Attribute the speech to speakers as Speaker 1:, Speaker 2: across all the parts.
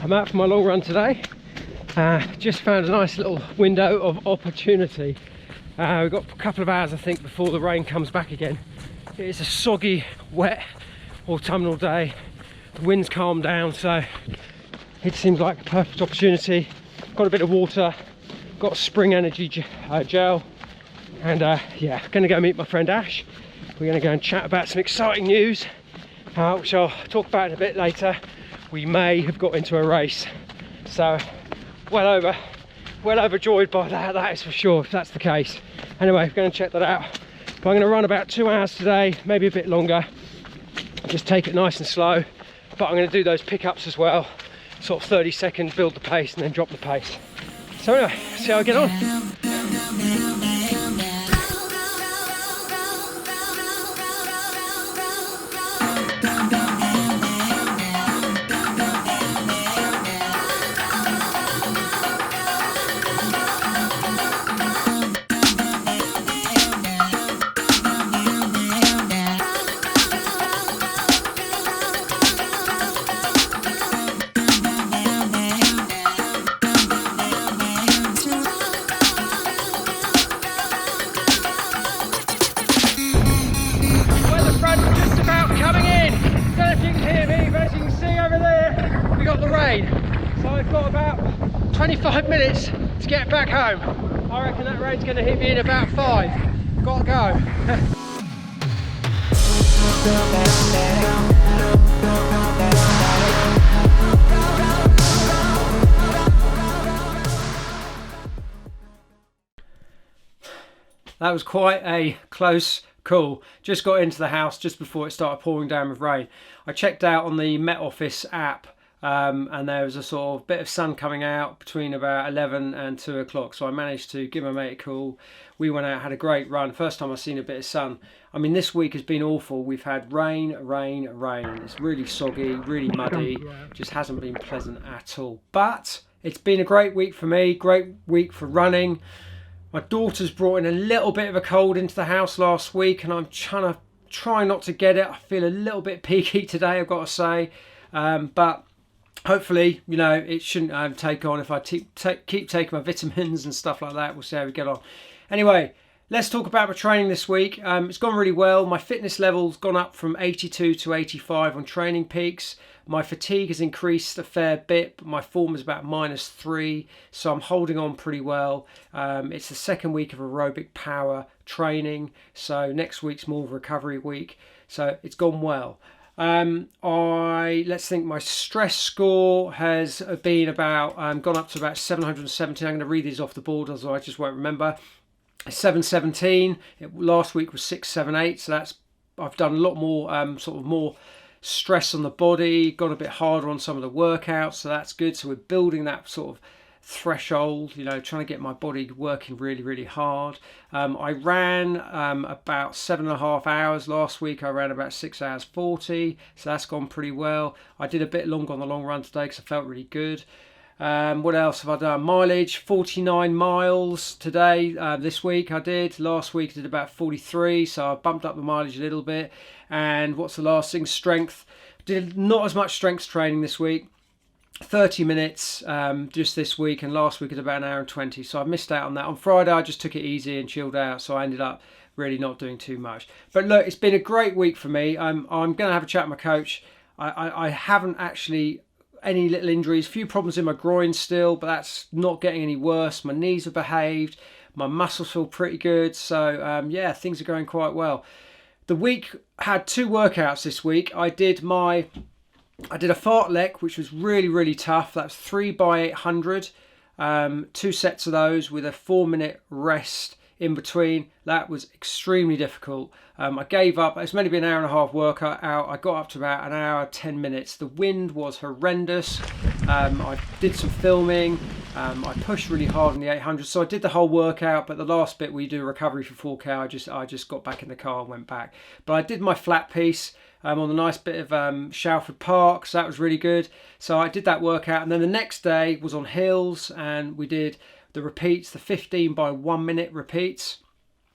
Speaker 1: I'm out for my long run today. Just found a nice little window of opportunity. We've got a couple of hours, I think, before the rain comes back again. It's a soggy, wet, autumnal day. The wind's calmed down, so it seems like a perfect opportunity. Got a bit of water, got a spring energy gel, and yeah, gonna go meet my friend Ash. We're gonna go and chat about some exciting news, which I'll talk about in a bit later. We may have got into a race, so well overjoyed by that is for sure, if that's the case. Anyway, we're going to check that out. But I'm going to run about 2 hours today, maybe a bit longer. Just take it nice and slow. But I'm going to do those pickups as well, sort of 30 seconds, build the pace and then drop the pace. So anyway, see how I get on. So I've got about 25 minutes to get back home. I reckon that rain's going to hit me in about 5. Gotta go. That was quite a close call. Just got into the house just before it started pouring down with rain. I checked out on the Met Office app. And there was a sort of bit of sun coming out between about 11 and 2 o'clock. So I managed to give my mate a call. We went out, had a great run. First time I've seen a bit of sun. I mean, this week has been awful. We've had rain. It's really soggy, really muddy. Just hasn't been pleasant at all. But it's been a great week for me, great week for running. My daughter's brought in a little bit of a cold into the house last week, and I'm trying not to get it. I feel a little bit peaky today, I've got to say. But hopefully, you know, it shouldn't take on if I keep taking my vitamins and stuff like that. We'll see how we get on. Anyway, let's talk about my training this week. It's gone really well. My fitness level's gone up from 82 to 85 on Training Peaks. My fatigue has increased a fair bit, but my form is about -3, so I'm holding on pretty well. It's the second week of Aerobic Power training, so next week's more of a recovery week. So it's gone well. Let's think, my stress score has been about gone up to about 717. I'm going to read these off the board, otherwise I just won't remember. 717. Last week was 678, so I've done a lot more sort of more stress on the body, got a bit harder on some of the workouts, so that's good. So we're building that sort of threshold, you know, trying to get my body working really hard. I ran about 7.5 hours last week. I ran about 6 hours 40, so that's gone pretty well. I did a bit longer on the long run today because I felt really good. What else have I done? Mileage, 49 miles today. This week I did. Last week I did about 43, so I bumped up the mileage a little bit. And what's the last thing? Strength. Did not as much strength training this week. 30 minutes just this week, and last week at about 1 hour and 20, so I missed out on that. On Friday I just took it easy and chilled out, so I ended up really not doing too much. But look, it's been a great week for me. I'm going to have a chat with my coach. I haven't actually any little injuries, few problems in my groin still, but that's not getting any worse. My knees have behaved, my muscles feel pretty good, so yeah, things are going quite well. The week had 2 workouts this week. I did a fartlek, which was really tough. That's 3 by 800, 2 sets of those with a 4-minute rest in between. That was extremely difficult. I gave up. It's meant to be an 1.5 hour workout. I got up to about 1 hour 10 minutes. The wind was horrendous. I did some filming. I pushed really hard on the 800, so I did the whole workout, but the last bit where you do a recovery for 4K, I just got back in the car and went back. But I did my flat piece on a nice bit of Shalford Park, so that was really good. So I did that workout, and then the next day was on hills, and we did the repeats, the 15 by 1 minute repeats.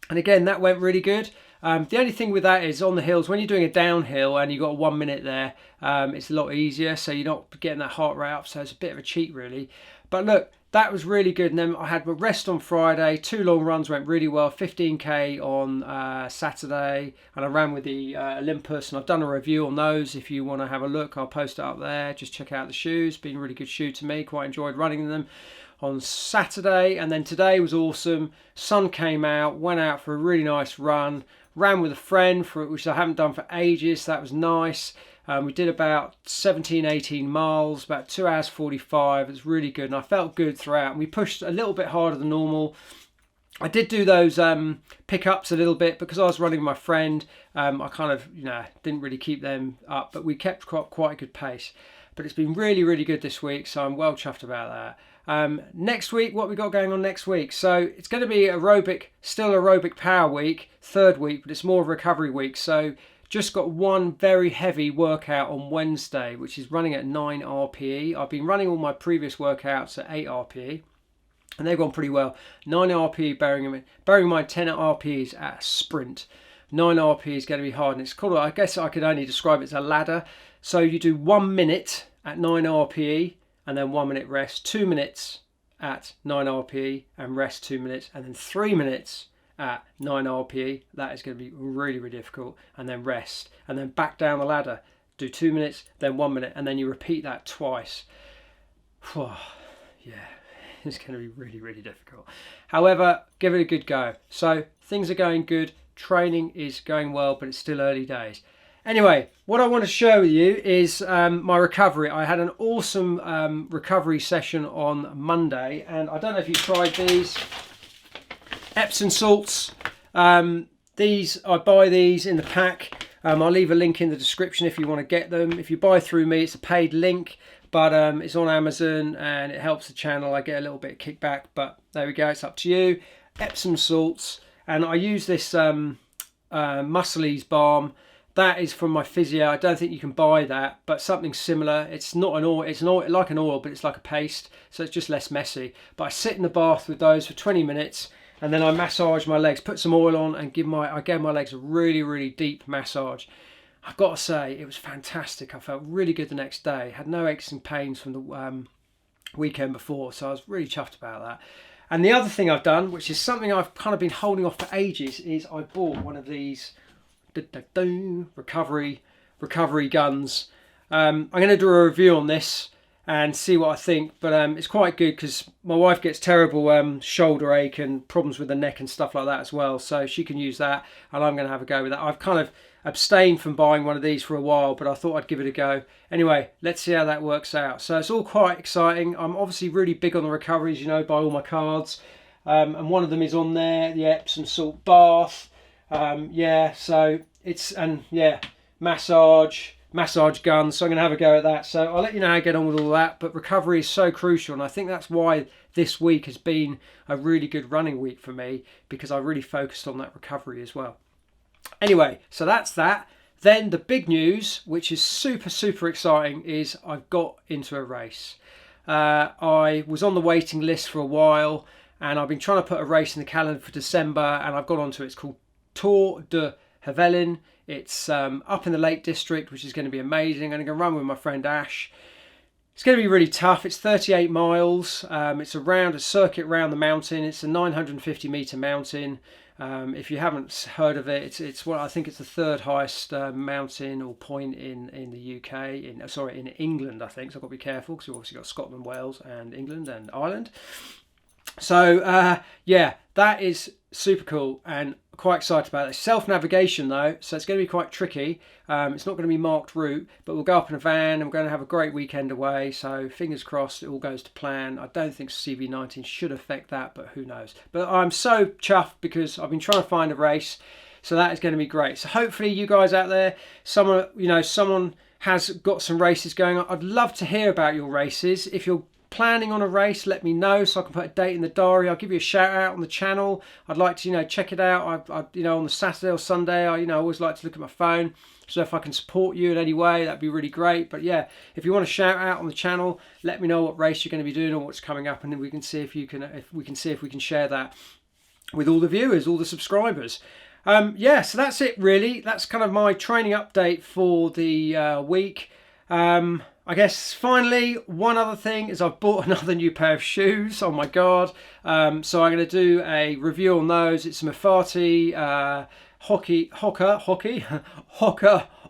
Speaker 1: And again, that went really good. The only thing with that is on the hills, when you're doing a downhill and you've got 1 minute there, it's a lot easier, so you're not getting that heart rate up, so it's a bit of a cheat really. But look, that was really good. And then I had my rest on Friday. 2 long runs went really well. 15k on Saturday, and I ran with the Olympus, and I've done a review on those. If you want to have a look, I'll post it up there. Just check out the shoes. Been a really good shoe to me. Quite enjoyed running them on Saturday. And then today was awesome. Sun came out, went out for a really nice run. Ran with a friend, which I haven't done for ages. So that was nice. We did about 17, 18 miles, about 2 hours 45. It was really good, and I felt good throughout. And we pushed a little bit harder than normal. I did do those pickups a little bit because I was running with my friend. I kind of, didn't really keep them up, but we kept quite a good pace. But it's been really, really good this week, so I'm well chuffed about that. Next week, what we got going on next week? So it's going to be still aerobic power week, 3rd week, but it's more of a recovery week. So just got one very heavy workout on Wednesday, which is running at 9 RPE. I've been running all my previous workouts at 8 RPE, and they've gone pretty well. 9 RPE, bearing in mind 10 RPE is at a sprint. 9 RPE is going to be hard, and it's called, I guess I could only describe it as a ladder. So you do 1 minute at 9 RPE, and then 1 minute rest, 2 minutes at 9 RPE, and rest 2 minutes, and then 3 minutes at 9 RPE. That is going to be really, really difficult. And then rest, and then back down the ladder, do 2 minutes, then 1 minute, and then you repeat that twice. Yeah, it's going to be really, really difficult. However, give it a good go. So things are going good, training is going well, but it's still early days. Anyway, what I want to share with you is my recovery. I had an awesome recovery session on Monday, and I don't know if you tried these Epsom salts. These, I buy these in the pack. I'll leave a link in the description if you want to get them. If you buy through me, it's a paid link, but it's on Amazon and it helps the channel. I get a little bit of kickback, but there we go. It's up to you. Epsom salts, and I use this Muscles balm. That is from my physio. I don't think you can buy that, but something similar. It's not an oil. It's an oil, like an oil, but it's like a paste, so it's just less messy. But I sit in the bath with those for 20 minutes. And then I massage my legs, put some oil on, and I gave my legs a really, really deep massage. I've got to say, it was fantastic. I felt really good the next day. Had no aches and pains from the weekend before, so I was really chuffed about that. And the other thing I've done, which is something I've kind of been holding off for ages, is I bought one of these recovery guns. I'm going to do a review on this and see what I think, but it's quite good because my wife gets terrible shoulder ache and problems with the neck and stuff like that as well, so she can use that, and I'm going to have a go with that. I've kind of abstained from buying one of these for a while, but I thought I'd give it a go. Anyway, let's see how that works out. So it's all quite exciting. I'm obviously really big on the recoveries, buy all my cards, and one of them is on there, the Epsom salt bath. So it's, massage guns, so I'm going to have a go at that. So I'll let you know how I get on with all that, but recovery is so crucial, and I think that's why this week has been a really good running week for me, because I really focused on that recovery as well. Anyway, so that's that. Then the big news, which is super, super exciting, is I've got into a race. I was on the waiting list for a while, and I've been trying to put a race in the calendar for December, and I've got onto it. It's called Tour de Havelin. It's up in the Lake District, which is going to be amazing. I'm going to run with my friend Ash. It's going to be really tough. It's 38 miles. It's around a circuit around the mountain. It's a 950 metre mountain. If you haven't heard of it, it's what I think it's the 3rd highest mountain or point in the UK. In England, I think. So I've got to be careful because we've obviously got Scotland, Wales, and England and Ireland. So that is super cool and quite excited about it. Self-navigation though, so it's going to be quite tricky. It's not going to be marked route, but we'll go up in a van and we're going to have a great weekend away, so fingers crossed it all goes to plan. I don't think CV19 should affect that, but who knows. But I'm so chuffed because I've been trying to find a race, so that is going to be great. So hopefully you guys out there, someone has got some races going on. I'd love to hear about your races. If you're planning on a race, let me know so I can put a date in the diary. I'll give you a shout out on the channel. I'd like to check it out. I on the Saturday or Sunday, I always like to look at my phone, so if I can support you in any way, that'd be really great. But yeah, if you want to shout out on the channel, let me know what race you're going to be doing or what's coming up, and then we can see if we can share that with all the viewers, all the subscribers. Yeah, so that's it really. That's kind of my training update for the week. I guess finally, one other thing is I've bought another new pair of shoes. Oh my God. So I'm going to do a review on those. It's some Mafati Hoka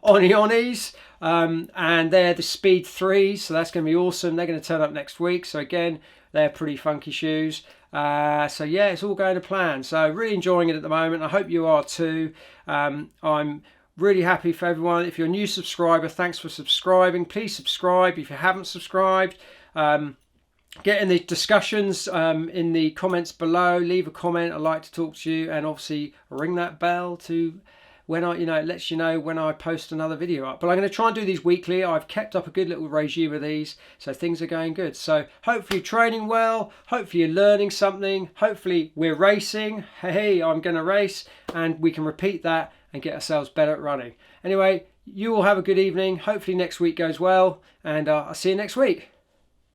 Speaker 1: Onionis. And they're the Speed 3s, so that's going to be awesome. They're going to turn up next week. So again, they're pretty funky shoes. So yeah, it's all going to plan. So really enjoying it at the moment. I hope you are too. I'm really happy for everyone. If you're a new subscriber, thanks for subscribing. Please subscribe if you haven't subscribed. Get in the discussions in the comments below. Leave a comment. I'd like to talk to you, and obviously ring that bell to when it lets you know when I post another video up. But I'm going to try and do these weekly. I've kept up a good little regime of these, so things are going good. So hopefully you're training well, hopefully you're learning something, hopefully we're racing. Hey, I'm going to race, and we can repeat that and get ourselves better at running. Anyway, you all have a good evening. Hopefully next week goes well, and I'll see you next week.